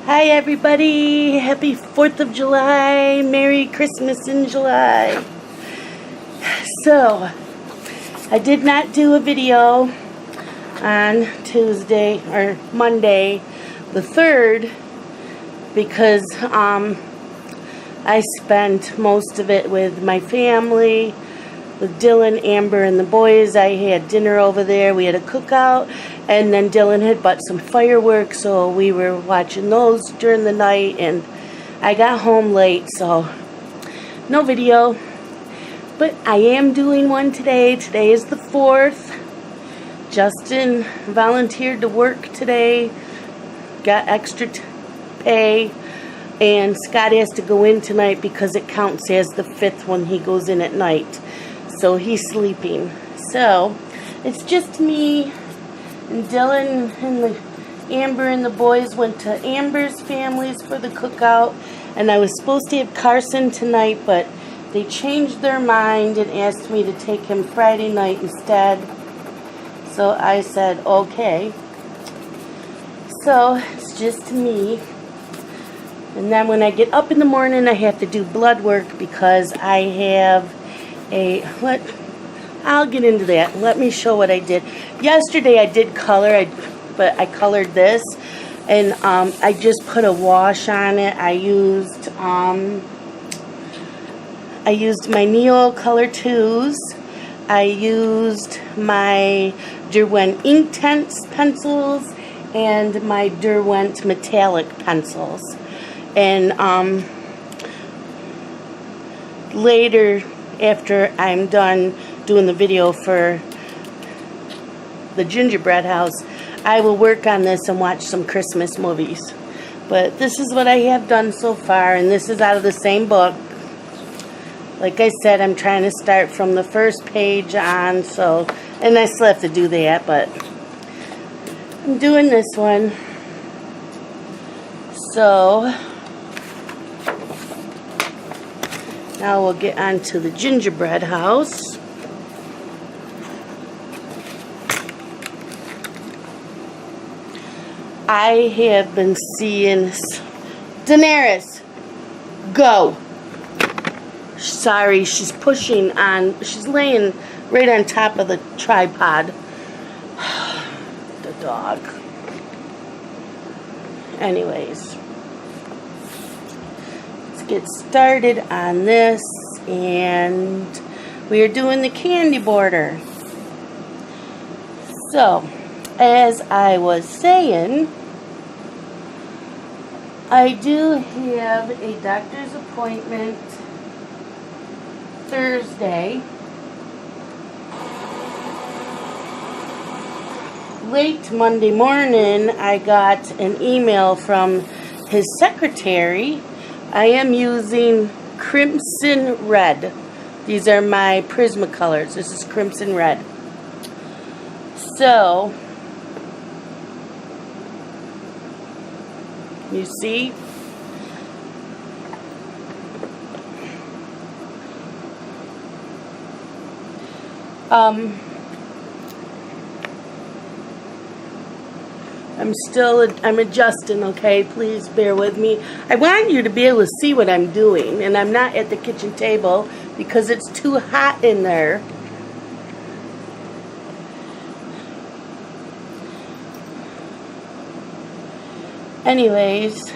Hi everybody, happy 4th of July, Merry Christmas in July. So, I did not do a video on Tuesday or Monday the 3rd because I spent most of it with my family, with Dylan, Amber, and the boys. I had dinner over there. We had a cookout, and then Dylan had bought some fireworks, so we were watching those during the night, and I got home late, so no video. But I am doing one today. Today is the 4th. Justin volunteered to work today, got extra pay, and Scott has to go in tonight because it counts as the 5th when he goes in at night. So he's sleeping. So it's just me and Dylan and Amber and the boys went to Amber's family's for the cookout, and I was supposed to have Carson tonight, but they changed their mind and asked me to take him Friday night instead. So I said okay. So it's just me. And then when I get up in the morning, I have to do blood work because I have I'll get into that. Let me show what I did. Yesterday I did color, but I colored this, and I just put a wash on it. I used my Neo Color 2s. I used my Derwent Inktense pencils and my Derwent metallic pencils. And later, after I'm done doing the video for the gingerbread house, I will work on this and watch some Christmas movies. But this is what I have done so far, and this is out of the same book. Like I said, I'm trying to start from the first page on, so, and I still have to do that, but I'm doing this one. So now we'll get on to the gingerbread house. I have been seeing Daenerys, go. Sorry, she's pushing on, she's laying right on top of the tripod. The dog. Anyways, get started on this, and we are doing the candy border. So, as I was saying, I do have a doctor's appointment Thursday. Late Monday morning, I got an email from his secretary. I am using Crimson Red. These are my Prismacolors. This is Crimson Red. So, you see? I'm adjusting, okay? Please bear with me. I want you to be able to see what I'm doing, and I'm not at the kitchen table because it's too hot in there. Anyways,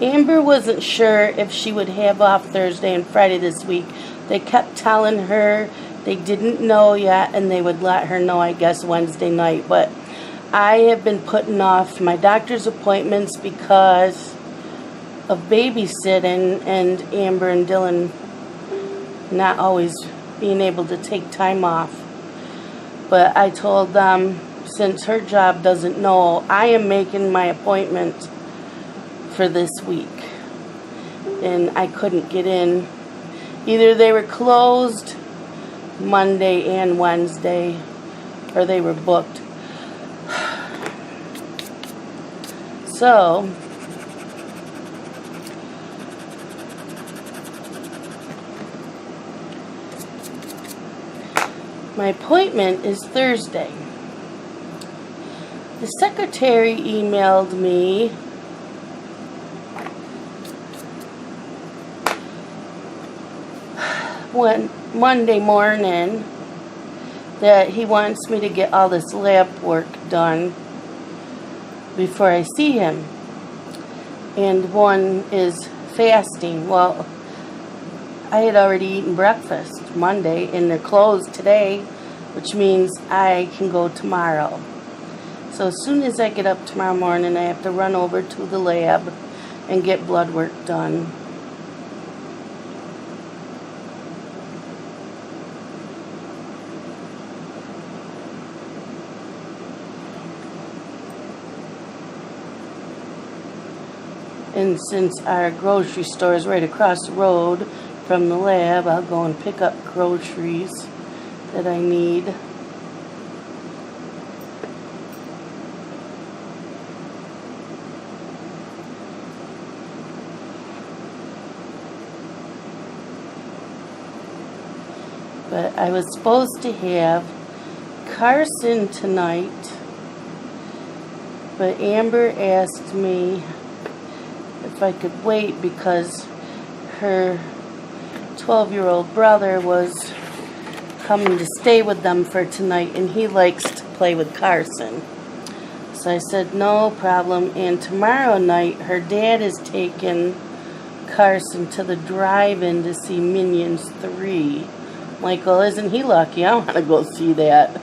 Amber wasn't sure if she would have off Thursday and Friday this week. They kept telling her they didn't know yet, and they would let her know, I guess, Wednesday night. But I have been putting off my doctor's appointments because of babysitting and Amber and Dylan not always being able to take time off. But I told them, since her job doesn't know, I am making my appointment for this week. And I couldn't get in. Either they were closed Monday and Wednesday, or they were booked. So, my appointment is Thursday. The secretary emailed me Monday morning that he wants me to get all this lab work done before I see him. And one is fasting. Well, I had already eaten breakfast Monday and they're closed today, which means I can go tomorrow. So as soon as I get up tomorrow morning, I have to run over to the lab and get blood work done. And since our grocery store is right across the road from the lab, I'll go and pick up groceries that I need. But I was supposed to have Carson tonight, but Amber asked me if I could wait because her 12-year-old brother was coming to stay with them for tonight and he likes to play with Carson. So I said no problem, and tomorrow night her dad is taking Carson to the drive-in to see Minions 3. Michael, isn't he lucky? I want to go see that.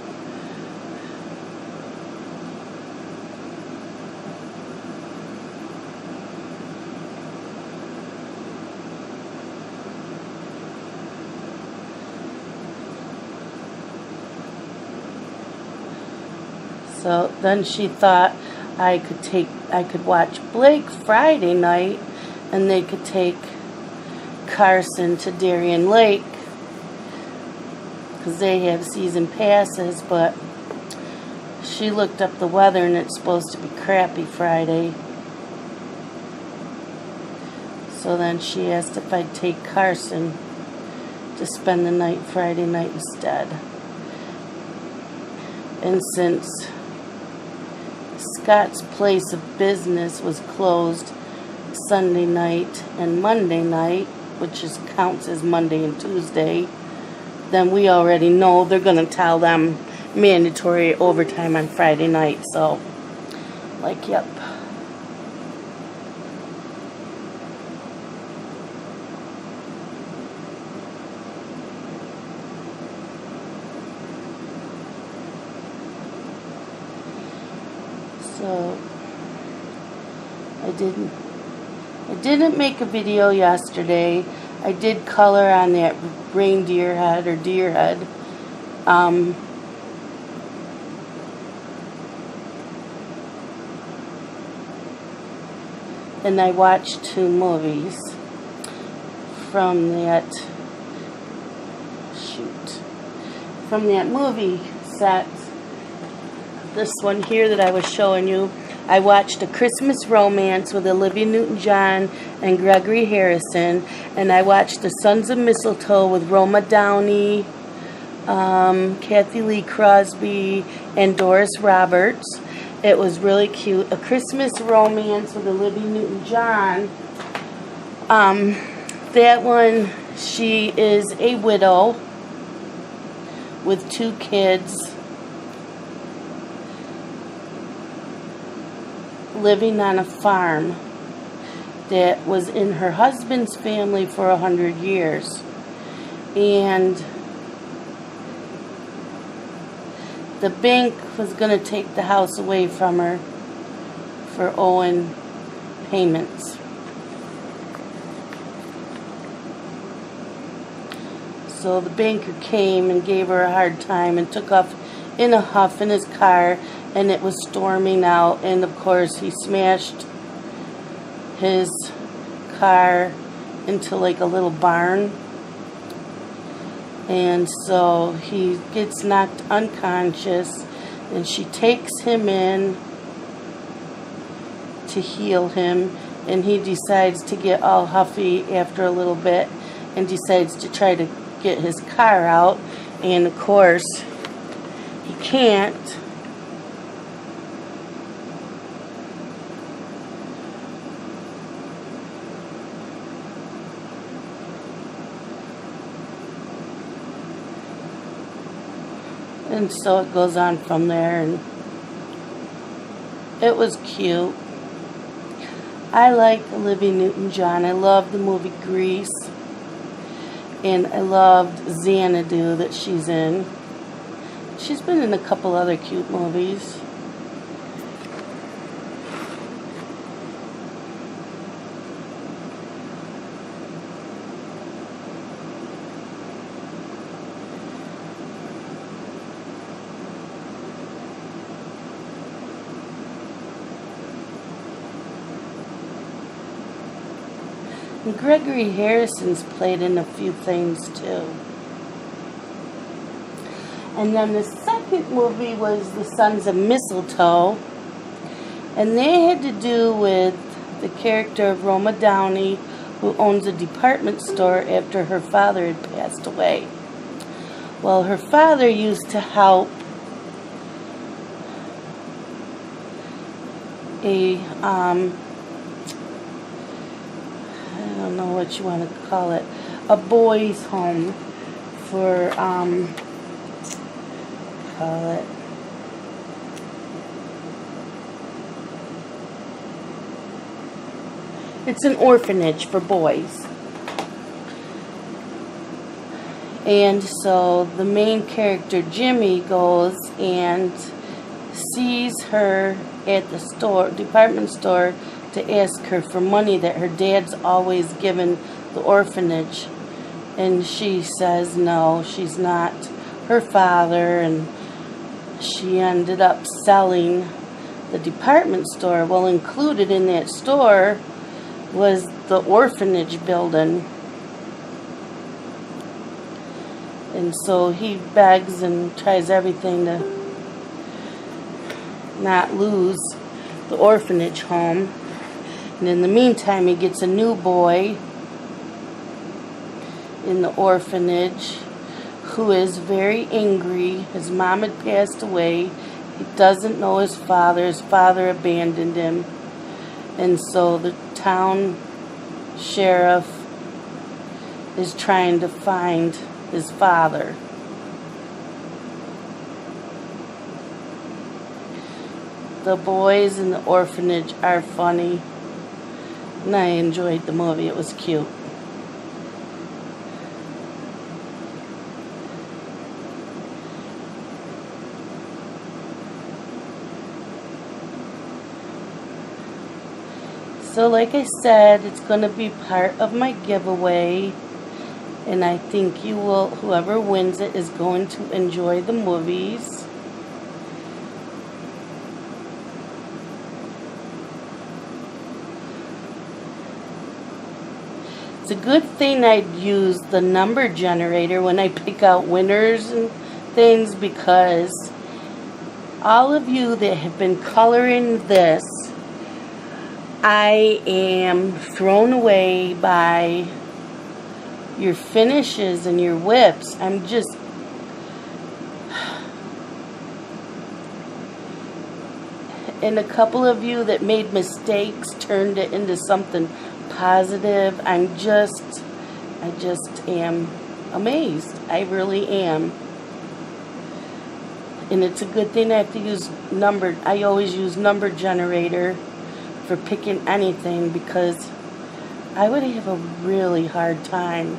So then she thought I could watch Blake Friday night and they could take Carson to Darien Lake because they have season passes, but she looked up the weather and it's supposed to be crappy Friday. So then she asked if I'd take Carson to spend the night Friday night instead. And since Scott's place of business was closed Sunday night and Monday night, which counts as Monday and Tuesday, then we already know they're going to tell them mandatory overtime on Friday night. So, like, yep. So I didn't make a video yesterday. I did color on that reindeer head or deer head. And I watched 2 movies from that movie set. This one here that I was showing you, I watched A Christmas Romance with Olivia Newton-John and Gregory Harrison, and I watched The Sons of Mistletoe with Roma Downey, Kathy Lee Crosby, and Doris Roberts. It was really cute. A Christmas Romance with Olivia Newton-John. That one, she is a widow with 2 kids living on a farm that was in her husband's family for 100 years. And the bank was going to take the house away from her for owing payments. So the banker came and gave her a hard time and took off in a huff in his car, and it was storming out, and of course he smashed his car into like a little barn, and so he gets knocked unconscious, and she takes him in to heal him, and he decides to get all huffy after a little bit and decides to try to get his car out, and of course he can't. And so it goes on from there, and it was cute. I like Olivia Newton-John. I love the movie Grease, and I loved Xanadu that she's in. She's been in a couple other cute movies. And Gregory Harrison's played in a few things too. And then the second movie was The Sons of Mistletoe. And they had to do with the character of Roma Downey, who owns a department store after her father had passed away. Well, her father used to help I don't know what you want to call it, a boys' home for, call it, it's an orphanage for boys. And so the main character, Jimmy, goes and sees her at the store, department store, to ask her for money that her dad's always given the orphanage. And she says no, she's not her father, and she ended up selling the department store. Well, included in that store was the orphanage building. And so he begs and tries everything to not lose the orphanage home. And in the meantime, he gets a new boy in the orphanage who is very angry. His mom had passed away. He doesn't know his father. His father abandoned him. And so the town sheriff is trying to find his father. The boys in the orphanage are funny. And I enjoyed the movie. It was cute. So like I said, it's going to be part of my giveaway. And I think you will, whoever wins it is going to enjoy the movies. It's a good thing I'd use the number generator when I pick out winners and things, because all of you that have been coloring this, I am thrown away by your finishes and your whips. I'm just... And a couple of you that made mistakes turned it into something positive. I just am amazed. I really am. And it's a good thing I have to use numbered. I always use number generator for picking anything, because I would have a really hard time.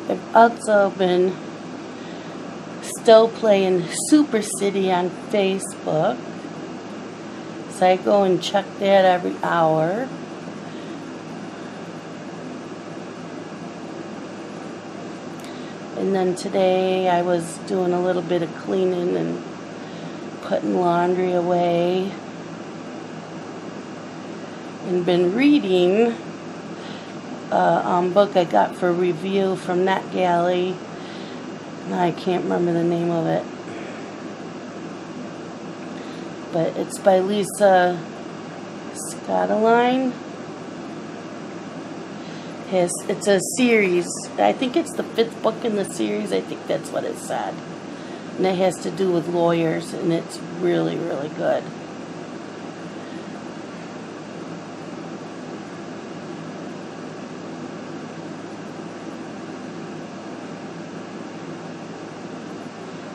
I've also been still playing Super City on Facebook. So I go and check that every hour. And then today I was doing a little bit of cleaning and putting laundry away. And been reading a book I got for review from NetGalley. I can't remember the name of it. but it's by Lisa Scottoline. It's a series. I think it's the 5th book in the series. I think that's what it said. And it has to do with lawyers, and it's really, really good.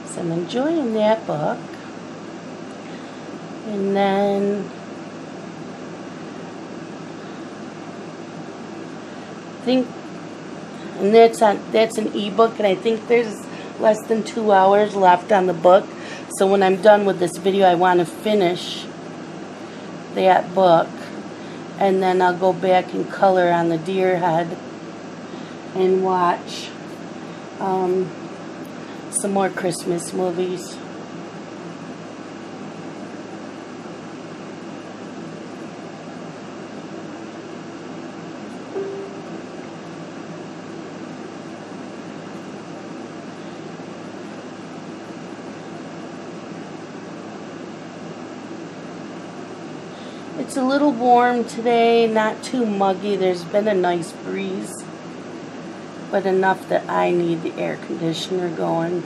So I'm enjoying that book. And then and that's an ebook, and I think there's less than 2 hours left on the book. So when I'm done with this video, I want to finish that book, and then I'll go back and color on the deer head and watch some more Christmas movies. It's a little warm today, not too muggy. There's been a nice breeze, but enough that I need the air conditioner going.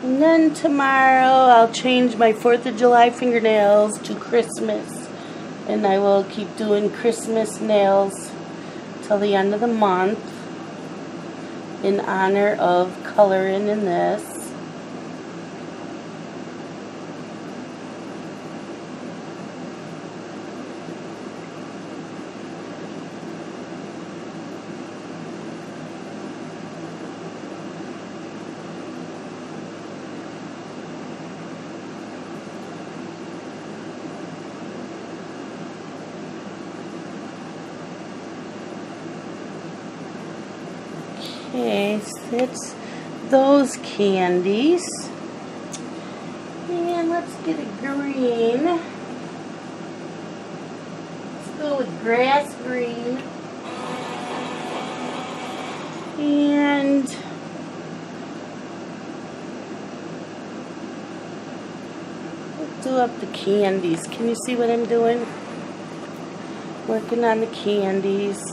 And then tomorrow I'll change my 4th of July fingernails to Christmas. And I will keep doing Christmas nails till the end of the month in honor of coloring in this. Okay, so that's those candies. And let's get a green. Let's go with grass green. And let's do up the candies. Can you see what I'm doing? Working on the candies.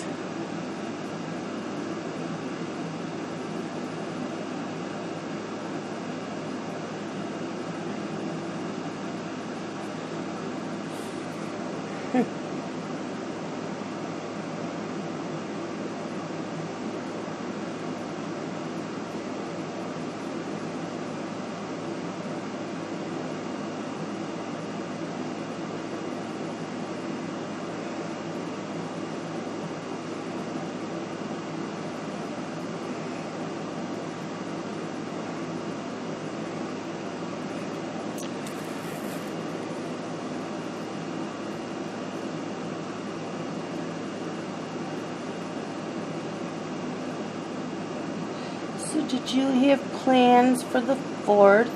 So did you have plans for the 4th?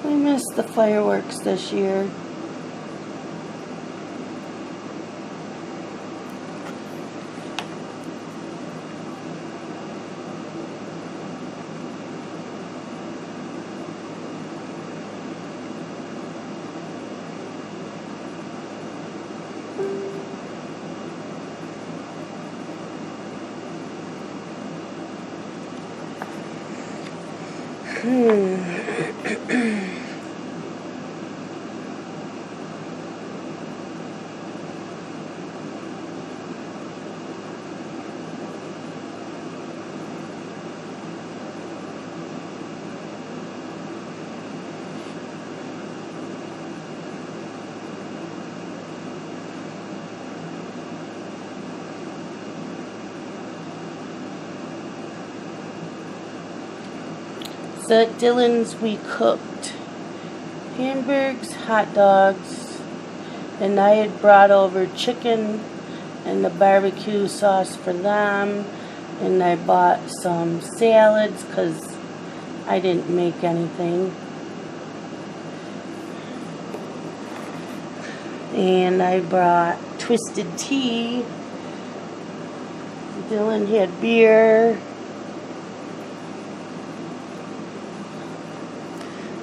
I missed the fireworks this year. So at Dylan's we cooked hamburgers, hot dogs, and I had brought over chicken and the barbecue sauce for them, and I bought some salads because I didn't make anything. And I brought twisted tea. Dylan had beer.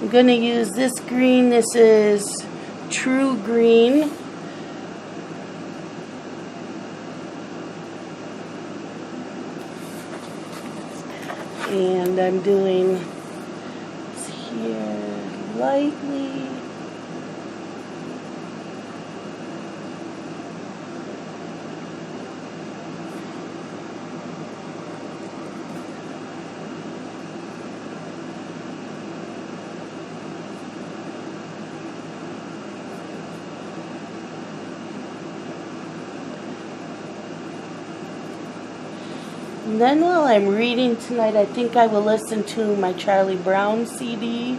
I'm going to use this green. This is True Green. And I'm doing this here lightly. And then while I'm reading tonight, I think I will listen to my Charlie Brown CD.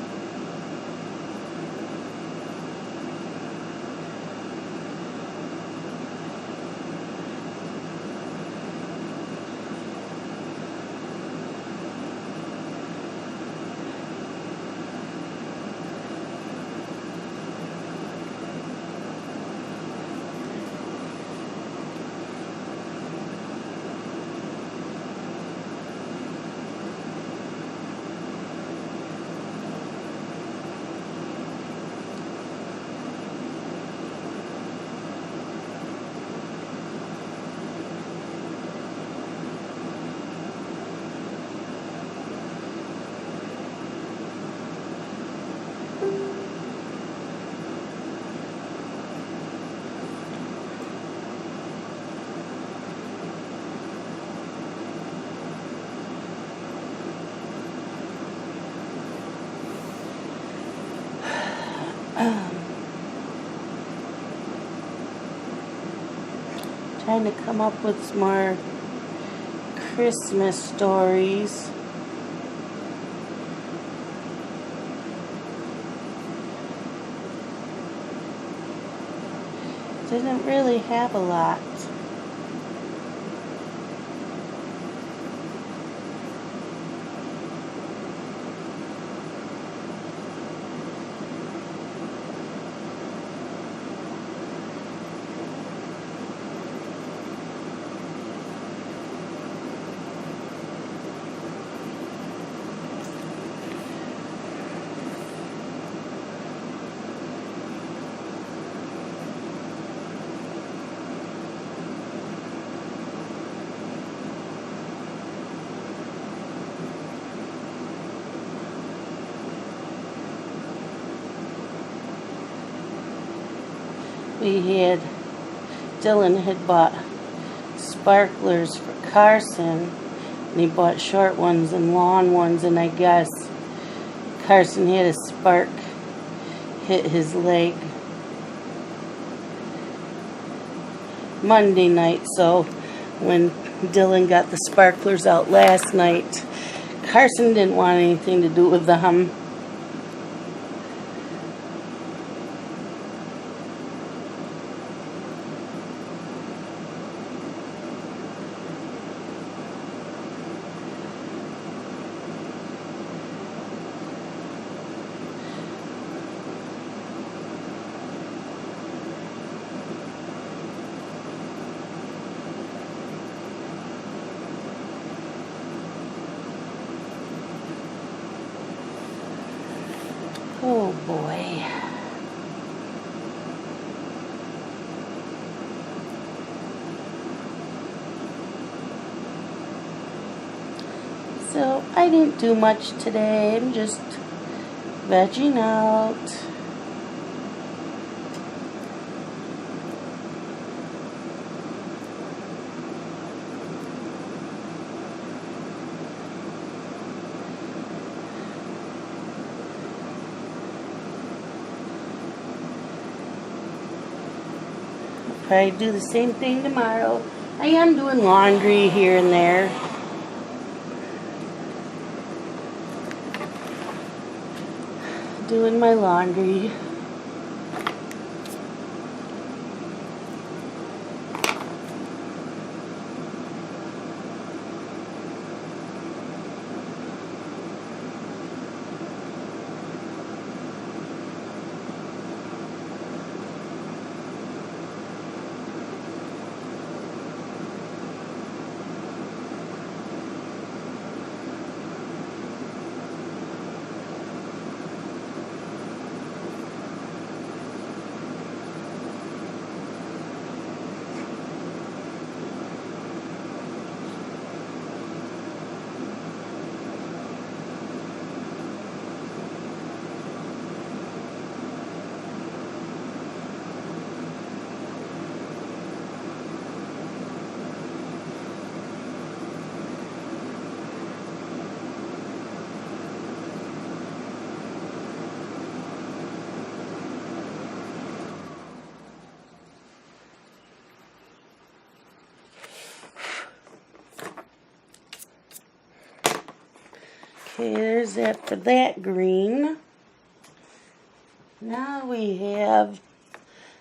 Trying to come up with some more Christmas stories. Didn't really have a lot. Dylan had bought sparklers for Carson, and he bought short ones and long ones, and I guess Carson had a spark hit his leg Monday night, so when Dylan got the sparklers out last night, Carson didn't want anything to do with them. Oh boy. So I didn't do much today. I'm just vegging out. Probably do the same thing tomorrow. I am doing laundry here and there. doing my laundry. Okay, there's that for that green. Now we have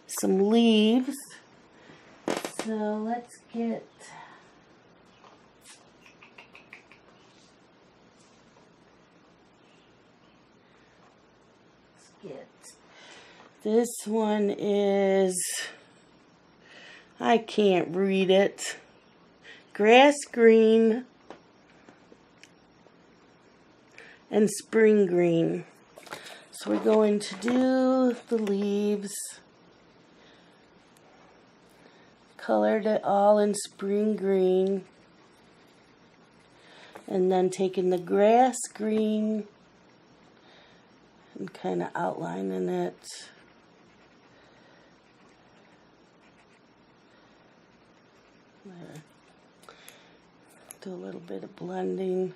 some leaves. So let's get this one is, I can't read it, grass green and spring green. So we're going to do the leaves, colored it all in spring green, and then taking the grass green and kind of outlining it. There. Do a little bit of blending.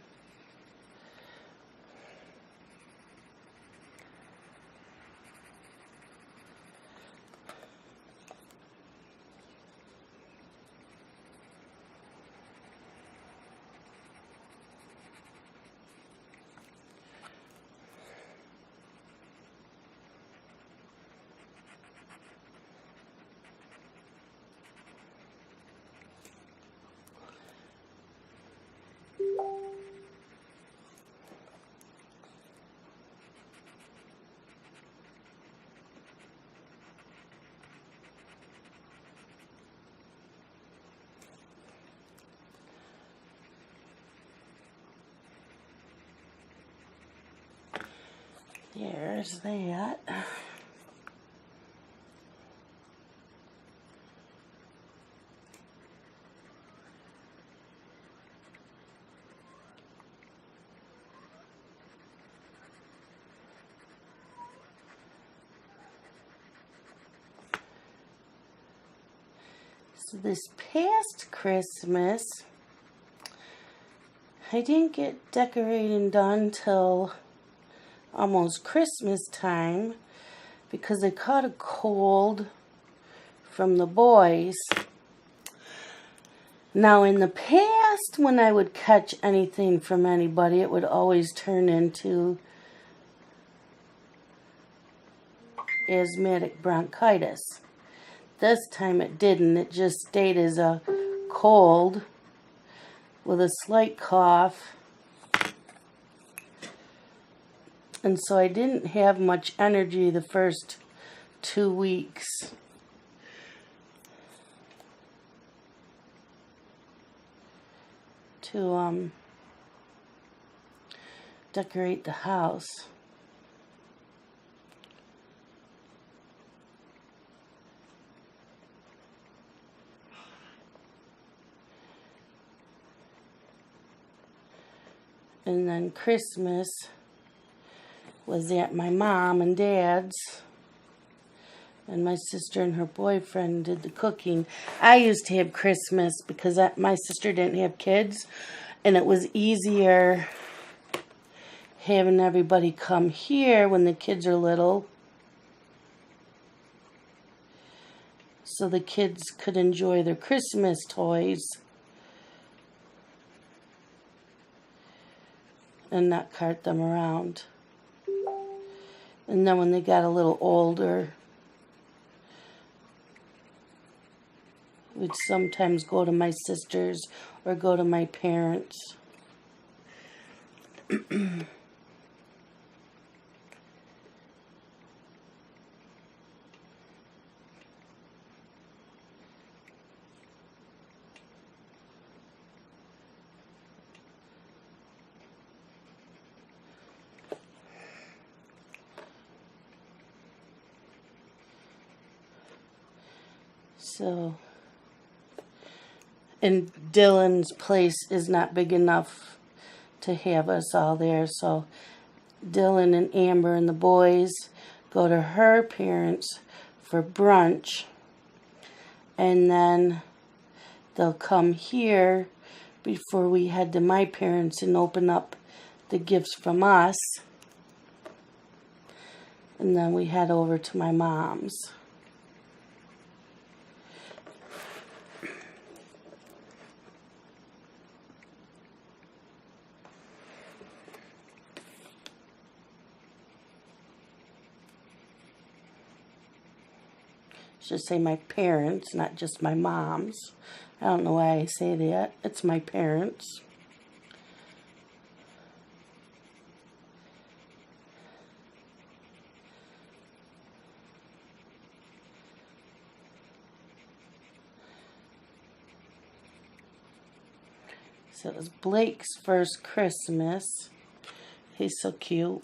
There's that. So this past Christmas, I didn't get decorating done till almost Christmas time because I caught a cold from the boys. Now in the past, when I would catch anything from anybody, it would always turn into asthmatic bronchitis. This time it didn't. It just stayed as a cold with a slight cough. And so I didn't have much energy the first 2 weeks. To decorate the house. And then Christmas was at my mom and dad's, and my sister and her boyfriend did the cooking. I used to have Christmas because my sister didn't have kids, and it was easier having everybody come here when the kids are little, so the kids could enjoy their Christmas toys and not cart them around. And then when they got a little older, we'd sometimes go to my sister's or go to my parents'. So, and Dylan's place is not big enough to have us all there, so Dylan and Amber and the boys go to her parents for brunch, and then they'll come here before we head to my parents and open up the gifts from us, and then we head over to my mom's. Should say my parents, not just my mom's. I don't know why I say that. It's my parents. So it was Blake's first Christmas. He's so cute.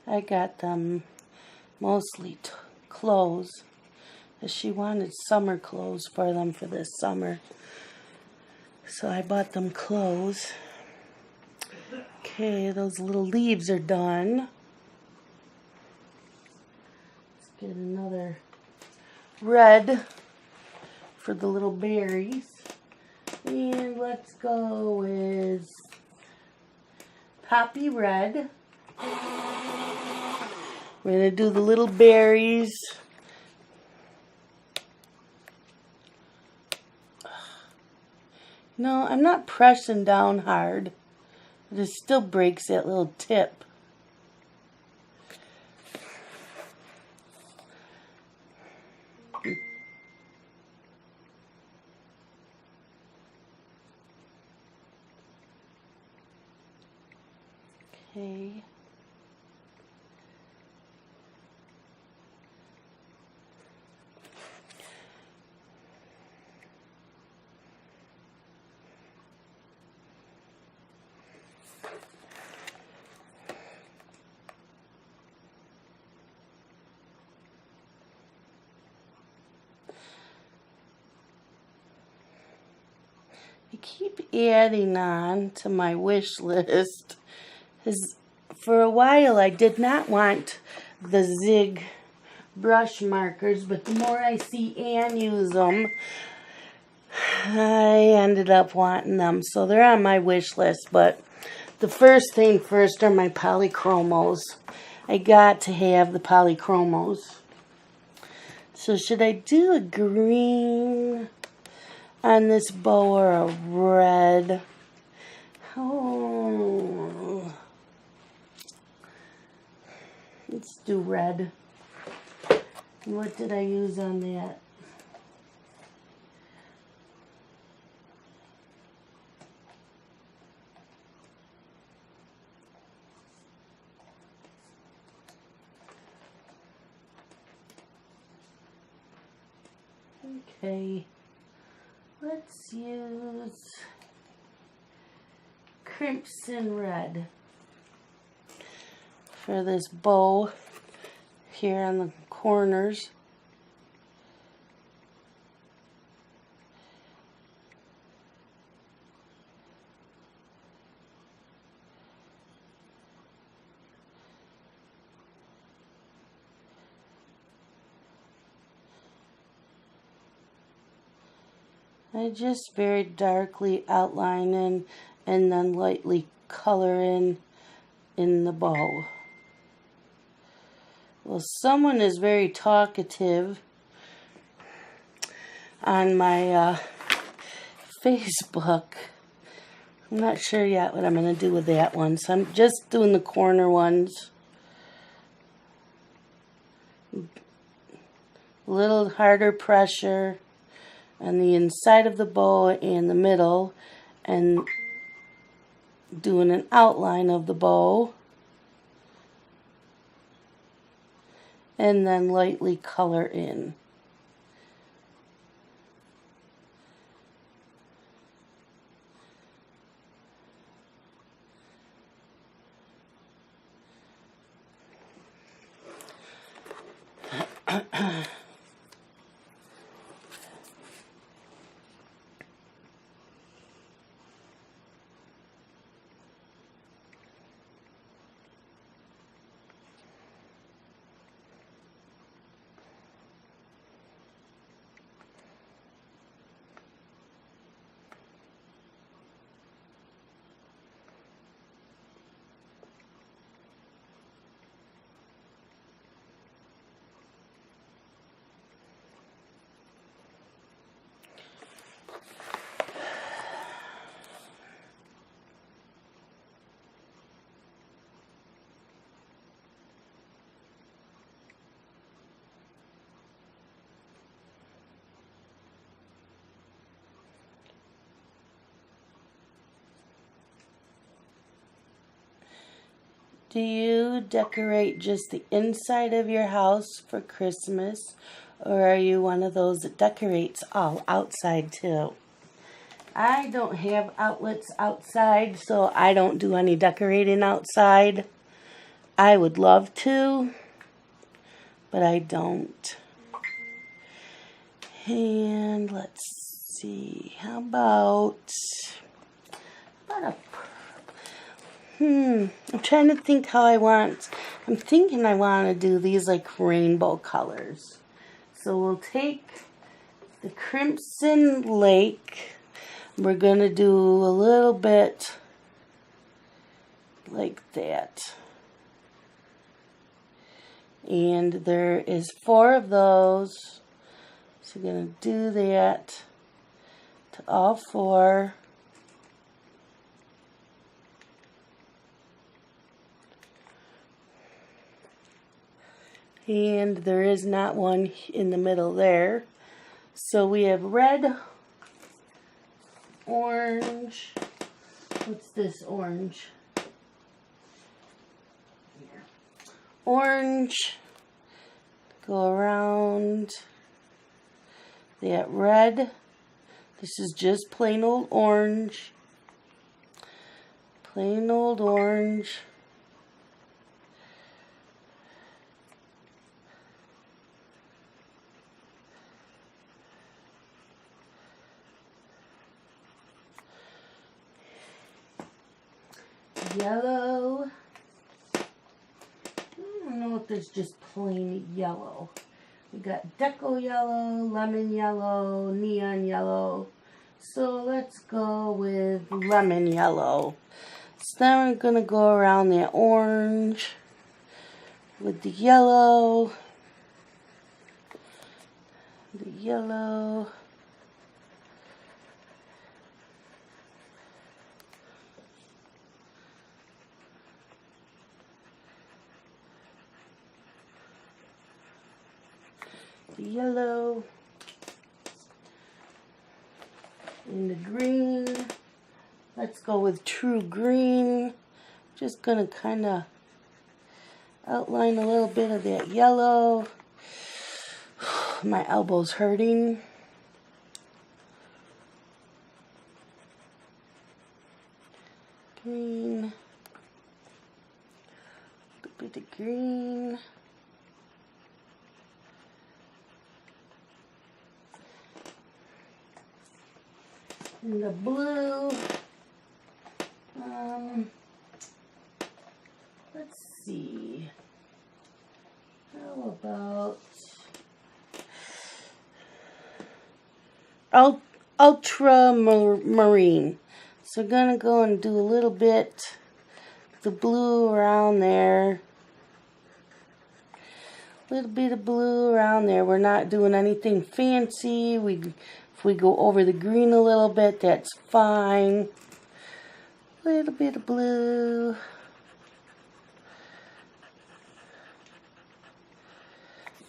I got them mostly clothes, because she wanted summer clothes for them for this summer. So I bought them clothes. Okay, those little leaves are done. Let's get another red for the little berries. And let's go with poppy red. We're going to do the little berries. No, I'm not pressing down hard. It still breaks that little tip. Okay. I keep adding on to my wish list. For a while I did not want the Zig brush markers, but the more I see Ann use them, I ended up wanting them. So they're on my wish list, but the first thing first are my polychromos. I got to have the polychromos. So should I do a green on this bow or a red? Oh, let's do red. What did I use on that? Okay, let's use crimson red for this bow here on the corners. I just very darkly outline in and then lightly color in the bow. Well, someone is very talkative on my Facebook. I'm not sure yet what I'm going to do with that one, so I'm just doing the corner ones. A little harder pressure on the inside of the bow and the middle, and doing an outline of the bow, and then lightly color in. Do you decorate just the inside of your house for Christmas, or are you one of those that decorates all outside too? I don't have outlets outside, so I don't do any decorating outside. I would love to, but I don't. And let's see, how about a I'm trying to think how I'm thinking I want to do these like rainbow colors. So we'll take the Crimson Lake. We're going to do a little bit like that. And there is 4 of those. So we're going to do that to all 4. And there is not one in the middle there. So we have red, orange. What's this orange? Orange. Go around. That red. This is just plain old orange. Plain old orange. Yellow. I don't know if there's just plain yellow. We got deco yellow, lemon yellow, neon yellow. So let's go with lemon yellow. So then we're going to go around the orange with the yellow. The yellow. Yellow and the green. Let's go with true green. Just gonna kind of outline a little bit of that yellow. My elbow's hurting. Green. A bit of green. And the blue, let's see, how about, ultramarine. So I'm going to go and do a little bit the blue around there. A little bit of blue around there. We're not doing anything fancy. If we go over the green a little bit, that's fine. A little bit of blue.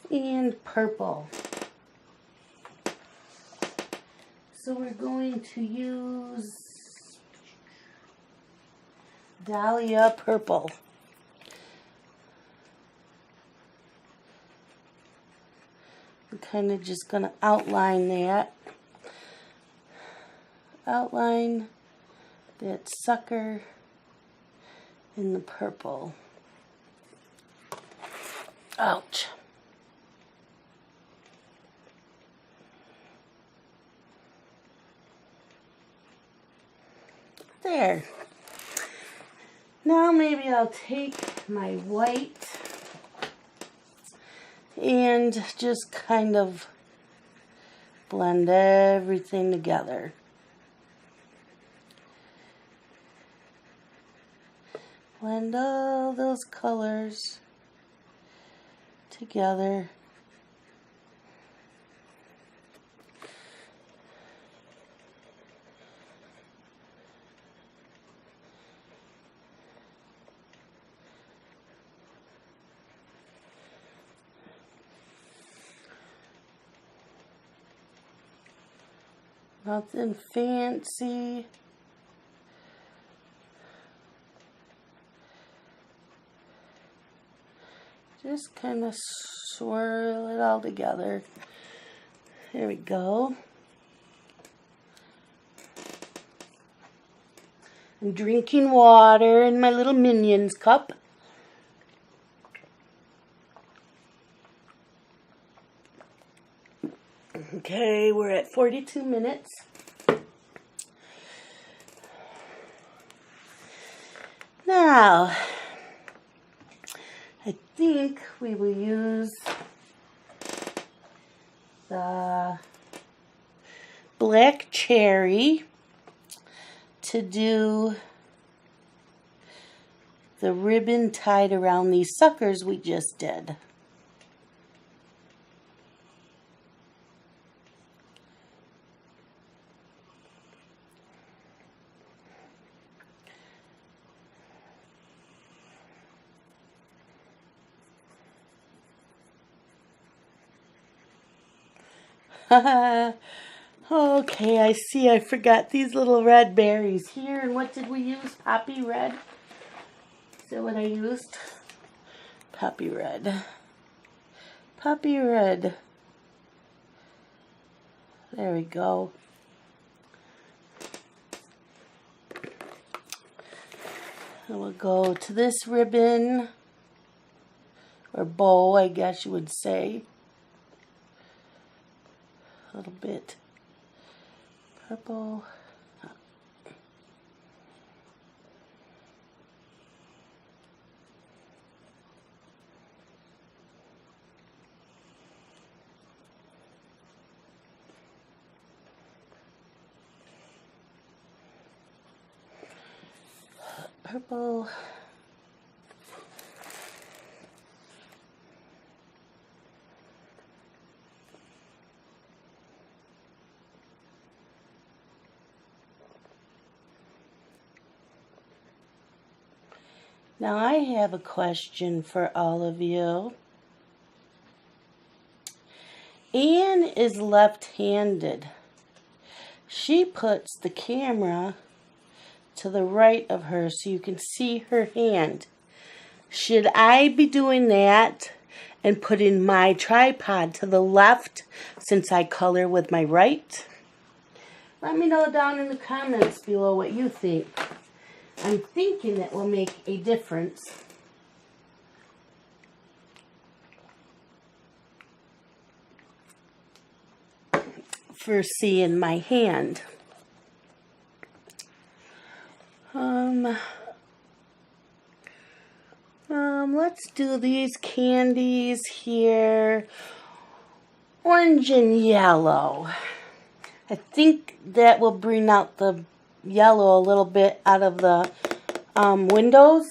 And purple. So we're going to use Dahlia purple. I'm kind of just going to outline that. Outline that sucker in the purple. Ouch. There. Now maybe I'll take my white and just kind of blend everything together. Blend all those colors together. Nothing fancy. Just kind of swirl it all together. There we go. I'm drinking water in my little Minions cup. Okay, we're at 42 minutes. Now, I think we will use the black cherry to do the ribbon tied around these suckers we just did. Okay, I see. I forgot these little red berries here. And what did we use? Poppy red? Is that what I used? Poppy red. Poppy red. There we go. And we'll go to this ribbon, or bow, I guess you would say. A little bit purple. Purple. Now I have a question for all of you. Anne is left-handed. She puts the camera to the right of her so you can see her hand. Should I be doing that and putting my tripod to the left since I color with my right? Let me know down in the comments below what you think. I'm thinking it will make a difference. For seeing my hand. Let's do these candies here. Orange and yellow. I think that will bring out the yellow a little bit out of the windows.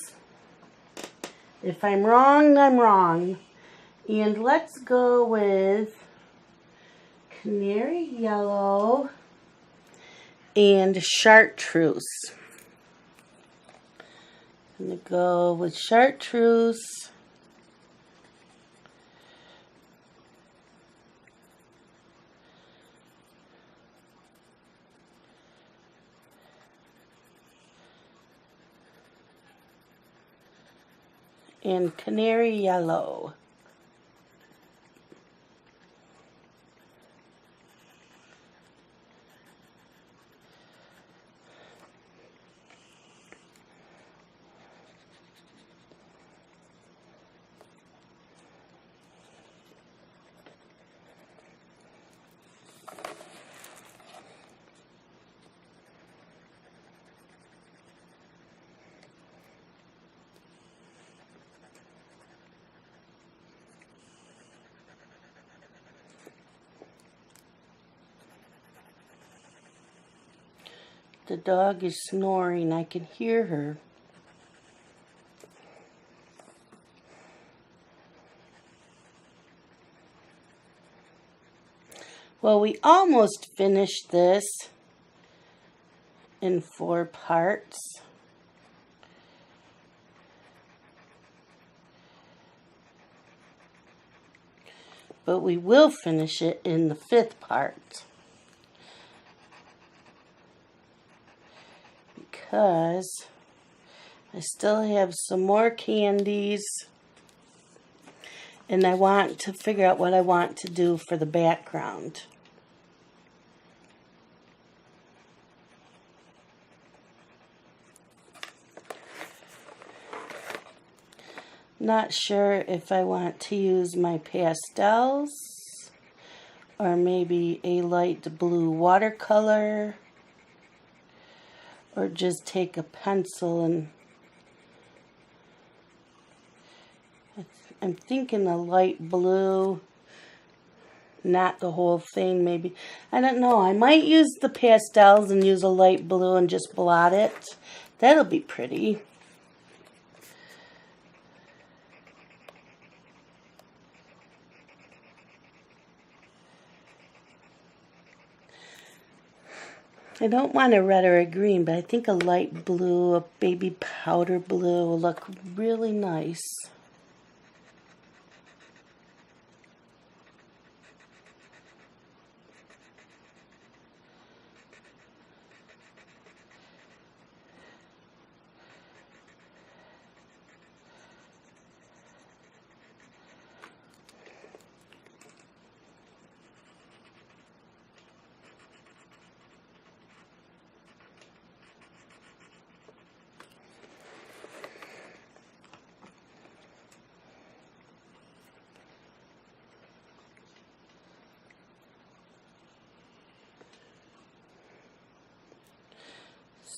If I'm wrong, I'm wrong. And let's go with canary yellow and chartreuse. I'm going to go with chartreuse. And canary yellow. The dog is snoring. I can hear her. Well, we almost finished this in 4 parts. But we will finish it in the 5th part. Because I still have some more candies and I want to figure out what I want to do for the background. Not sure if I want to use my pastels or maybe a light blue watercolor. Or just take a pencil and I'm thinking a light blue, not the whole thing maybe. I don't know. I might use the pastels and use a light blue and just blot it. That'll be pretty. I don't want a red or a green, but I think a light blue, a baby powder blue will look really nice.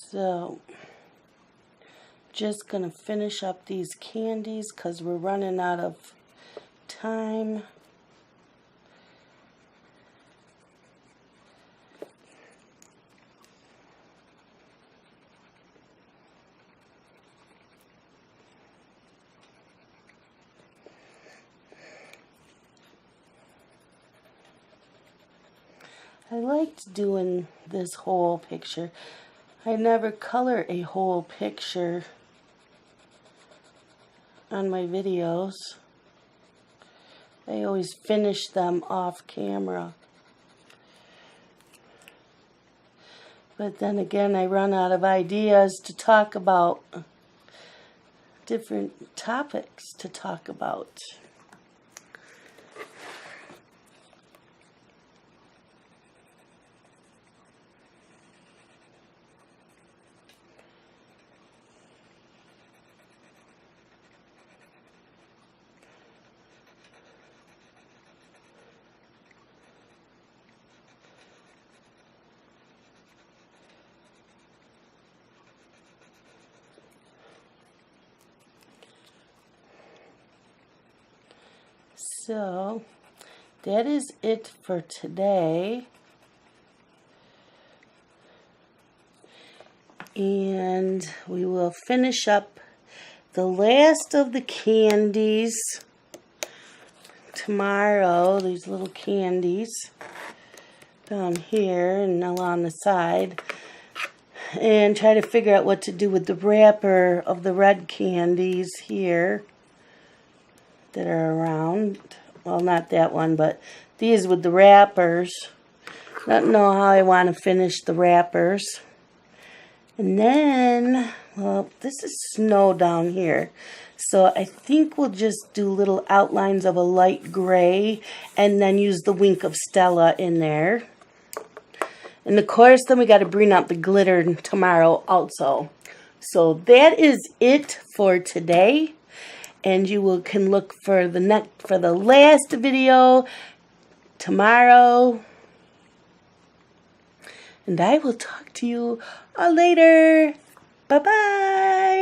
So, just going to finish up these candies because we're running out of time. I liked doing this whole picture. I never color a whole picture on my videos. I always finish them off camera. But then again, I run out of ideas to talk about, different topics to talk about. So, that is it for today. And we will finish up the last of the candies tomorrow. These little candies down here and along the side. And try to figure out what to do with the wrapper of the red candies here that are around. Well, not that one, but these with the wrappers. Don't know how I want to finish the wrappers. And then, well, this is snow down here. So I think we'll just do little outlines of a light gray and then use the Wink of Stella in there. And of course, then we got to bring out the glitter tomorrow also. So that is it for today. And you can look for the last video tomorrow. And I will talk to you all later. Bye-bye.